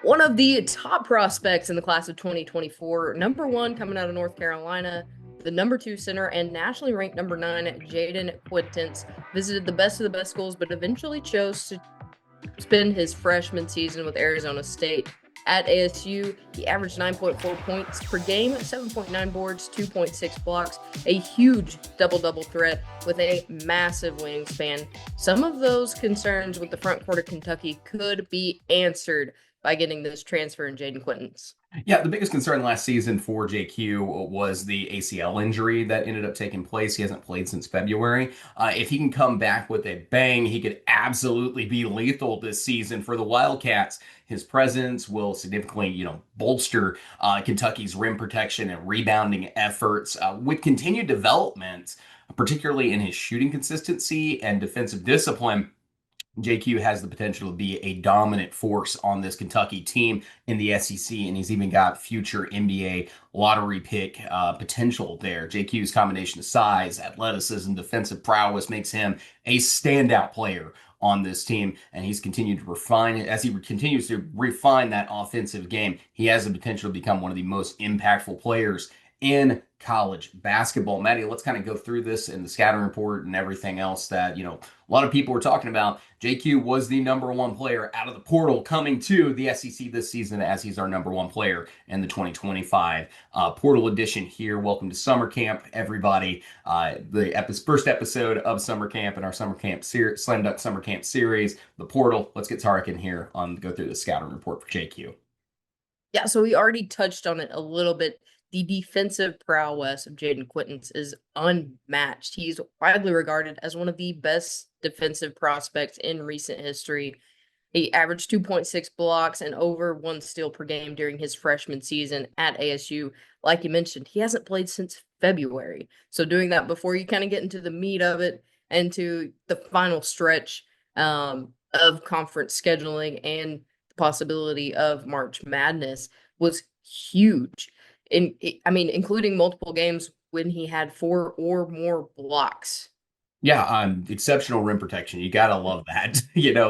One of the top prospects in the class of 2024, number one coming out of North Carolina, the number two center and nationally ranked number nine, Jayden Quaintance, visited the best of the best schools, but eventually chose to spend his freshman season with Arizona State. At ASU, he averaged 9.4 points per game, 7.9 boards, 2.6 blocks, a huge double-double threat with a massive wingspan. Some of those concerns with the front court of Kentucky could be answered by getting this transfer in Jayden Quaintance. Yeah, the biggest concern last season for JQ was the ACL injury that ended up taking place. He hasn't played since February. If he can come back with a bang, he could absolutely be lethal this season for the Wildcats. His presence will significantly, bolster Kentucky's rim protection and rebounding efforts with continued development, particularly in his shooting consistency and defensive discipline. JQ has the potential to be a dominant force on this Kentucky team in the SEC, and he's even got future NBA lottery pick potential there. JQ's combination of size, athleticism, defensive prowess makes him a standout player on this team, and he's continued to refine it. As he continues to refine that offensive game, he has the potential to become one of the most impactful players in college basketball. Maddie, let's kind of go through this in the scouting report and everything else that, a lot of people were talking about. JQ was the number one player out of the portal coming to the SEC this season, as he's our number one player in the 2025 portal edition here. Welcome to summer camp, everybody. The first episode of summer camp and our summer camp slam dunk summer camp series, the portal. Let's get Tarek in here on go through the scouting report for JQ. Yeah, so we already touched on it a little bit. The defensive prowess of Jayden Quaintance is unmatched. He's widely regarded as one of the best defensive prospects in recent history. He averaged 2.6 blocks and over one steal per game during his freshman season at ASU. Like you mentioned, he hasn't played since February. So doing that before you kind of get into the meat of it and to the final stretch of conference scheduling and the possibility of March Madness was huge. Including multiple games when he had 4 or more blocks. Yeah, exceptional rim protection. You gotta love that,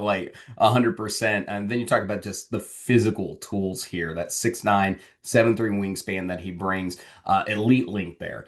like 100%. And then you talk about just the physical tools here. That 6'9", 7'3" wingspan that he brings, elite length there.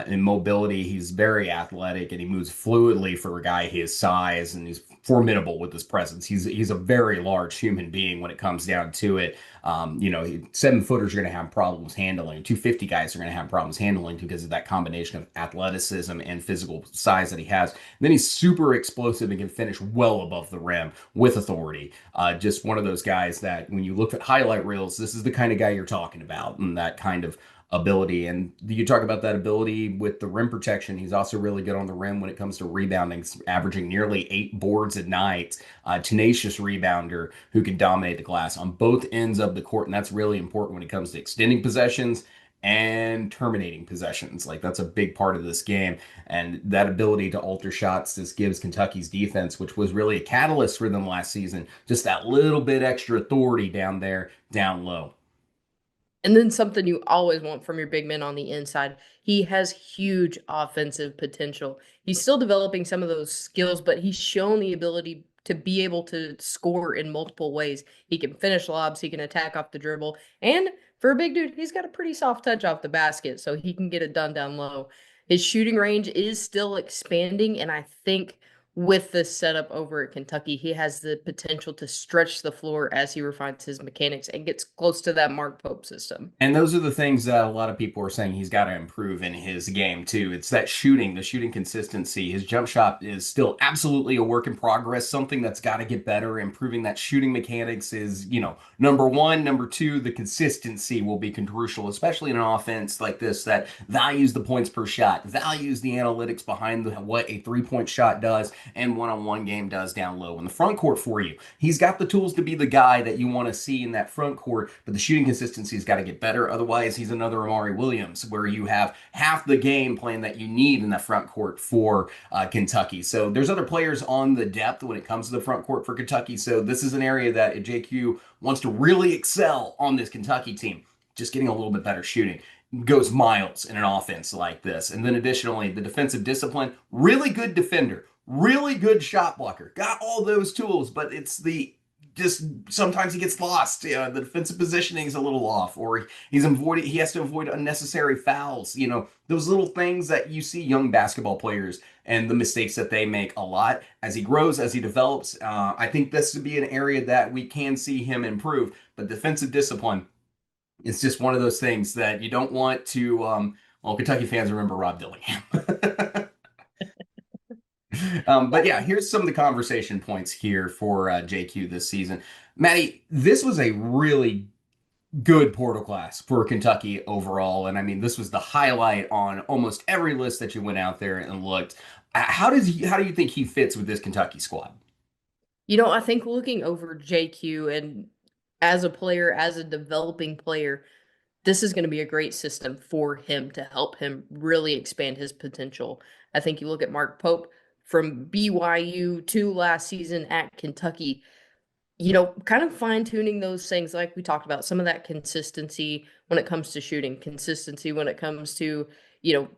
In mobility, he's very athletic and he moves fluidly for a guy his size, and he's formidable with his presence. He's a very large human being when it comes down to it. 7-footers are going to have problems handling. 250 guys are going to have problems handling because of that combination of athleticism and physical size that he has. And then he's super explosive and can finish well above the rim with authority. Just one of those guys that when you look at highlight reels, this is the kind of guy you're talking about, and that kind of ability. And you talk about that ability with the rim protection. He's also really good on the rim when it comes to rebounding, averaging nearly 8 boards a night. Tenacious rebounder who can dominate the glass on both ends of the court. And that's really important when it comes to extending possessions and terminating possessions. Like, that's a big part of this game. And that ability to alter shots just gives Kentucky's defense, which was really a catalyst for them last season, just that little bit extra authority down there, down low. And then something you always want from your big men on the inside. He has huge offensive potential. He's still developing some of those skills, but he's shown the ability to be able to score in multiple ways. He can finish lobs, he can attack off the dribble, and for a big dude, he's got a pretty soft touch off the basket, so he can get it done down low. His shooting range is still expanding, and I think with this setup over at Kentucky, he has the potential to stretch the floor as he refines his mechanics and gets close to that Mark Pope system. And those are the things that a lot of people are saying he's got to improve in his game too. It's that shooting, the shooting consistency. His jump shot is still absolutely a work in progress, something that's got to get better. Improving that shooting mechanics is, number one. Number two, the consistency will be crucial, especially in an offense like this that values the points per shot, values the analytics behind what a three-point shot does and one-on-one game does down low in the front court for you. He's got the tools to be the guy that you want to see in that front court, but the shooting consistency's got to get better. Otherwise, he's another Amari Williams, where you have half the game plan that you need in that front court for Kentucky. So there's other players on the depth when it comes to the front court for Kentucky. So this is an area that JQ wants to really excel on this Kentucky team. Just getting a little bit better shooting goes miles in an offense like this. And then additionally, the defensive discipline, really good defender, really good shot blocker, got all those tools, but it's the just sometimes he gets lost. The defensive positioning is a little off, or he has to avoid unnecessary fouls. Those little things that you see young basketball players and the mistakes that they make a lot as he grows, as he develops. I think this would be an area that we can see him improve. But defensive discipline is just one of those things that you don't want to. Well, Kentucky fans remember Rob Dillingham. But yeah, here's some of the conversation points here for JQ this season. Maddie, this was a really good portal class for Kentucky overall. And I mean, this was the highlight on almost every list that you went out there and looked. How do you think he fits with this Kentucky squad? I think looking over JQ and as a player, as a developing player, this is going to be a great system for him to help him really expand his potential. I think you look at Mark Pope from BYU to last season at Kentucky, kind of fine tuning those things like we talked about, some of that consistency when it comes to shooting, consistency when it comes to, you know,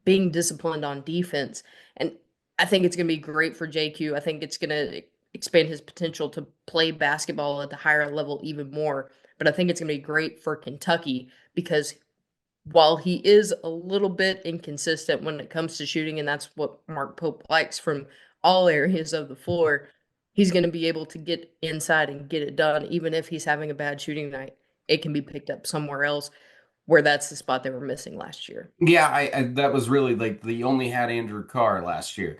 being disciplined on defense. And I think it's going to be great for JQ. I think it's going to expand his potential to play basketball at the higher level even more. But I think it's going to be great for Kentucky because while he is a little bit inconsistent when it comes to shooting, and that's what Mark Pope likes from all areas of the floor, he's going to be able to get inside and get it done. Even if he's having a bad shooting night, it can be picked up somewhere else where that's the spot they were missing last year. Yeah, I that was really like the only had Andrew Carr last year.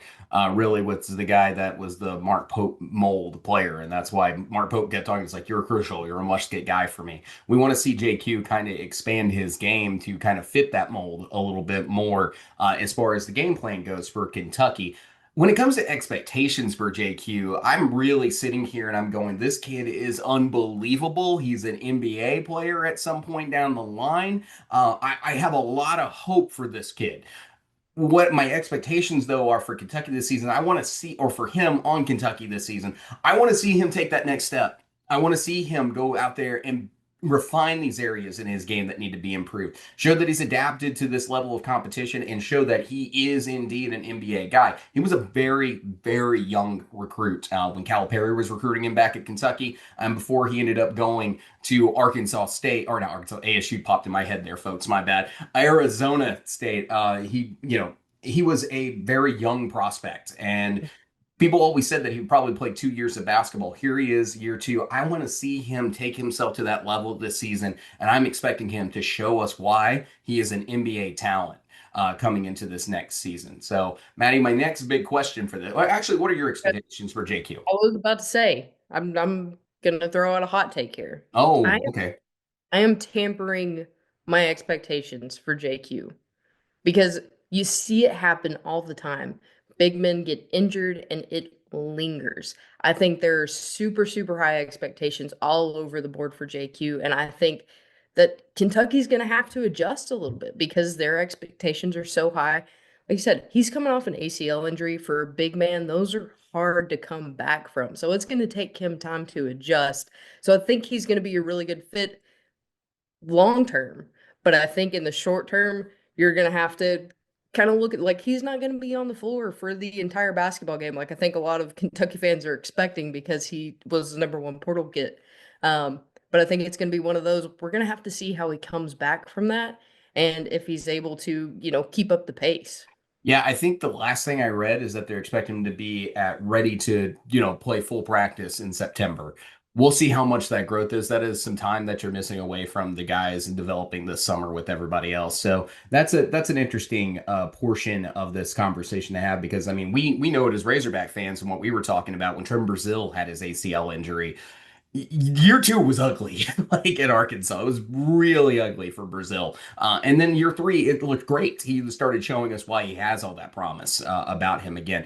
Really was the guy that was the Mark Pope mold player, and that's why Mark Pope kept talking. It's like you're crucial, you're a must-get guy for me. We want to see JQ kind of expand his game to kind of fit that mold a little bit more as far as the game plan goes for Kentucky. When it comes to expectations for JQ, I'm really sitting here and I'm going, this kid is unbelievable. He's an NBA player at some point down the line. I have a lot of hope for this kid. What my expectations, though, are for Kentucky this season, I want to see, or for him on Kentucky this season, I want to see him take that next step. I want to see him go out there and refine these areas in his game that need to be improved. Show that he's adapted to this level of competition and show that he is indeed an NBA guy. He was a very, very young recruit when Calipari was recruiting him back at Kentucky, before he ended up going to Arkansas State, or not Arkansas, ASU popped in my head there, folks. My bad. Arizona State. He was a very young prospect, and people always said that he would probably play 2 years of basketball. Here he is, year two. I want to see him take himself to that level this season, and I'm expecting him to show us why he is an NBA talent coming into this next season. So, Maddie, my next big question for this, well, actually, what are your I expectations for JQ? was about to say, I'm gonna throw out a hot take here. I Oh, okay. I am tampering my expectations for JQ because you see it happen all the time. Big men get injured and it lingers. I think there are super, super high expectations all over the board for JQ. And I think that Kentucky's going to have to adjust a little bit because their expectations are so high. Like you said, he's coming off an ACL injury for a big man. Those are hard to come back from. So it's going to take him time to adjust. So I think he's going to be a really good fit long term. But I think in the short term, you're going to have to kind of look at like he's not going to be on the floor for the entire basketball game. Like I think a lot of Kentucky fans are expecting because he was the number one portal get. But I think it's going to be one of those. We're going to have to see how he comes back from that and if he's able to, keep up the pace. Yeah, I think the last thing I read is that they're expecting him to be at ready to, play full practice in September. We'll see how much that growth is. That is some time that you're missing away from the guys and developing this summer with everybody else. So that's an interesting portion of this conversation to have because I mean we know it as Razorback fans and what we were talking about when Trevor Brazile had his ACL injury. Year two was ugly, like in Arkansas. It was really ugly for Brazil. And then year three, it looked great. He started showing us why he has all that promise about him again.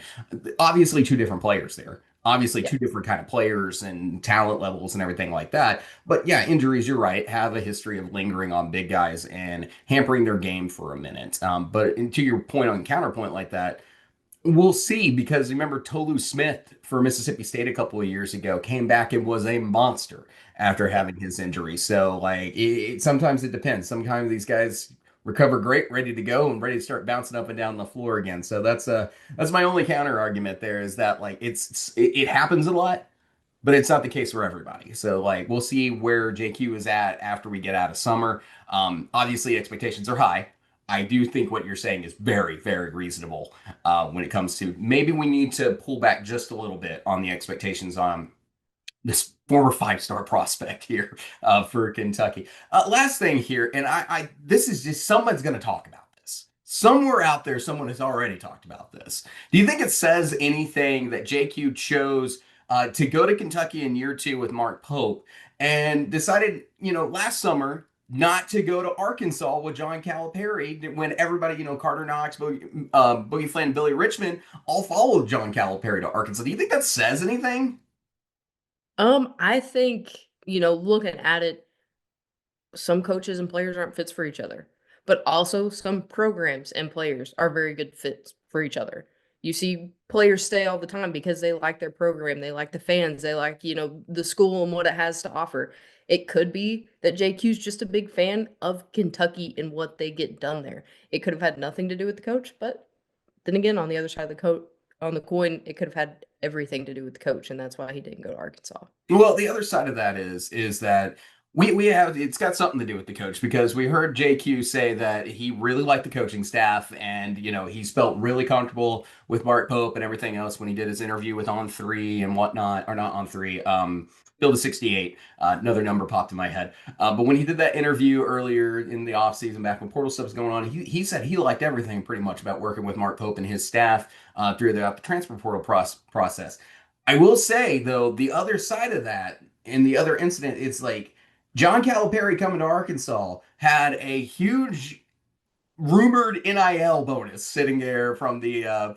Obviously, two different players there. Obviously, Yeah. two different kind of players and talent levels and everything like that. But yeah, injuries, you're right, have a history of lingering on big guys and hampering their game for a minute. But to your point on counterpoint like that, we'll see because remember Tolu Smith for Mississippi State a couple of years ago came back and was a monster after Yeah. having his injury. So like sometimes it depends. Sometimes these guys recover great, ready to go and ready to start bouncing up and down the floor again. So that's my only counter argument there is that like it happens a lot, but it's not the case for everybody. So like we'll see where JQ is at after we get out of summer. Obviously expectations are high. I do think what you're saying is very, very reasonable when it comes to maybe we need to pull back just a little bit on the expectations on this former five-star prospect here for Kentucky. Last thing here, and this is just someone's going to talk about this. Somewhere out there, someone has already talked about this. Do you think it says anything that JQ chose to go to Kentucky in year two with Mark Pope and decided, last summer not to go to Arkansas with John Calipari when everybody, Carter Knox, Boogie Flynn, Billy Richmond all followed John Calipari to Arkansas. Do you think that says anything? I think, looking at it, some coaches and players aren't fits for each other, but also some programs and players are very good fits for each other. You see players stay all the time because they like their program, they like the fans, they like, the school and what it has to offer. It could be that JQ's just a big fan of Kentucky and what they get done there. It could have had nothing to do with the coach, but then again, on the other side of the on the coin, it could have had everything to do with the coach, and that's why he didn't go to Arkansas. Well, the other side of that is that we have it's got something to do with the coach because we heard JQ say that he really liked the coaching staff and he's felt really comfortable with Mark Pope and everything else when he did his interview with On Three and whatnot, or not On Three, Build a 68. Another number popped in my head. But when he did that interview earlier in the offseason, back when portal stuff was going on, he said he liked everything pretty much about working with Mark Pope and his staff throughout the transfer portal process. I will say though, the other side of that, in the other incident, it's like John Calipari coming to Arkansas had a huge rumored NIL bonus sitting there from the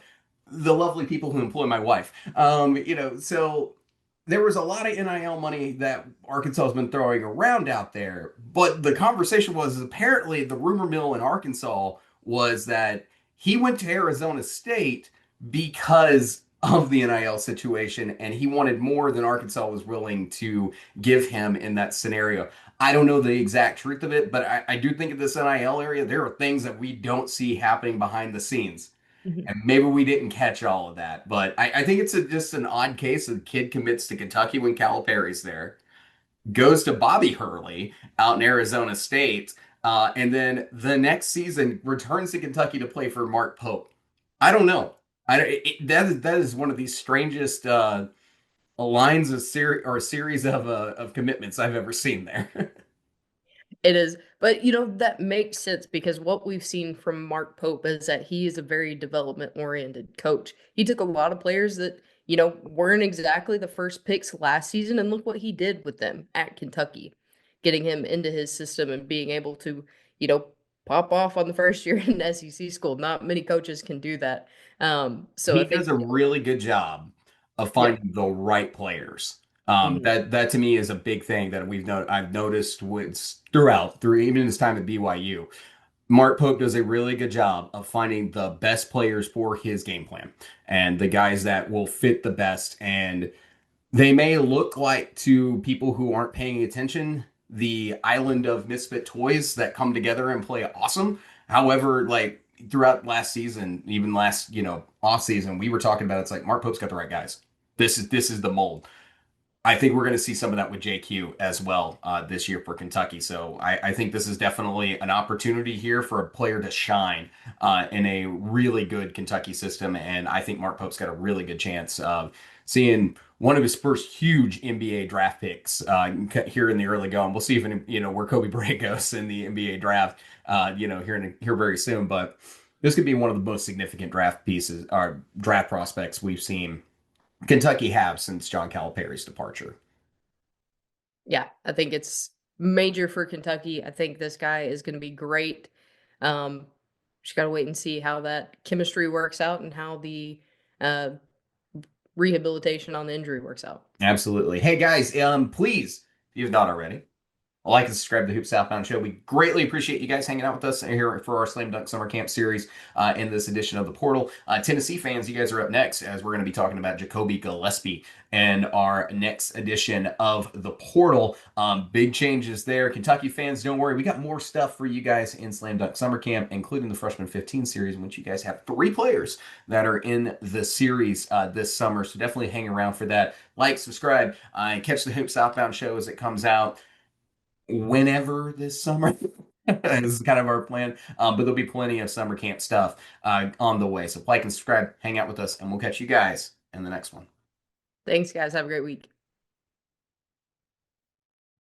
lovely people who employ my wife. So there was a lot of NIL money that Arkansas has been throwing around out there. But the conversation was apparently the rumor mill in Arkansas was that he went to Arizona State because of the NIL situation, and he wanted more than Arkansas was willing to give him in that scenario. I don't know the exact truth of it, but I do think in this NIL area, there are things that we don't see happening behind the scenes. Mhm. And maybe we didn't catch all of that, but I think it's just an odd case. A kid commits to Kentucky when Calipari's there, goes to Bobby Hurley out in Arizona State, and then the next season returns to Kentucky to play for Mark Pope. I don't know. That is one of the strangest lines of or series of commitments I've ever seen there. It is, but that makes sense because what we've seen from Mark Pope is that he is a very development oriented coach. He took a lot of players that, weren't exactly the first picks last season, and look what he did with them at Kentucky, getting him into his system and being able to, you know, pop off on the first year in SEC school. Not many coaches can do that. So He I does think, a really good job of yeah. finding the right players. Mhm. That to me is a big thing that I've noticed through even his time at BYU. Mark Pope does a really good job of finding the best players for his game plan and the guys that will fit the best. And they may look like to people who aren't paying attention the island of misfit toys that come together and play awesome. However, like throughout last season, even last, off season, we were talking about it's like Mark Pope's got the right guys. This is the mold. I think we're going to see some of that with JQ as well this year for Kentucky. So I think this is definitely an opportunity here for a player to shine in a really good Kentucky system. And I think Mark Pope's got a really good chance of seeing one of his first huge NBA draft picks here in the early going. We'll see if where Kobe Bryant goes in the NBA draft, here very soon. But this could be one of the most significant draft pieces or draft prospects we've seen Kentucky have since John Calipari's departure. Yeah, I think it's major for Kentucky. I think this guy is going to be great. Um, just got to wait and see how that chemistry works out and how the uh, rehabilitation on the injury works out. Absolutely. Hey guys, please, if you've not already, Like and subscribe to the Hoop Southbound Show. We greatly appreciate you guys hanging out with us here for our Slam Dunk Summer Camp series in this edition of the Portal. Tennessee fans, you guys are up next as we're going to be talking about Jacoby Gillespie and our next edition of the Portal. Big changes there. Kentucky fans, don't worry. We got more stuff for you guys in Slam Dunk Summer Camp, including the Freshman 15 series, in which you guys have 3 players that are in the series this summer. So definitely hang around for that. Like, subscribe, and catch the Hoop Southbound Show as it comes out whenever this summer. This is kind of our plan. But there'll be plenty of summer camp stuff on the way. So like and subscribe, hang out with us, and we'll catch you guys in the next one. Thanks, guys. Have a great week.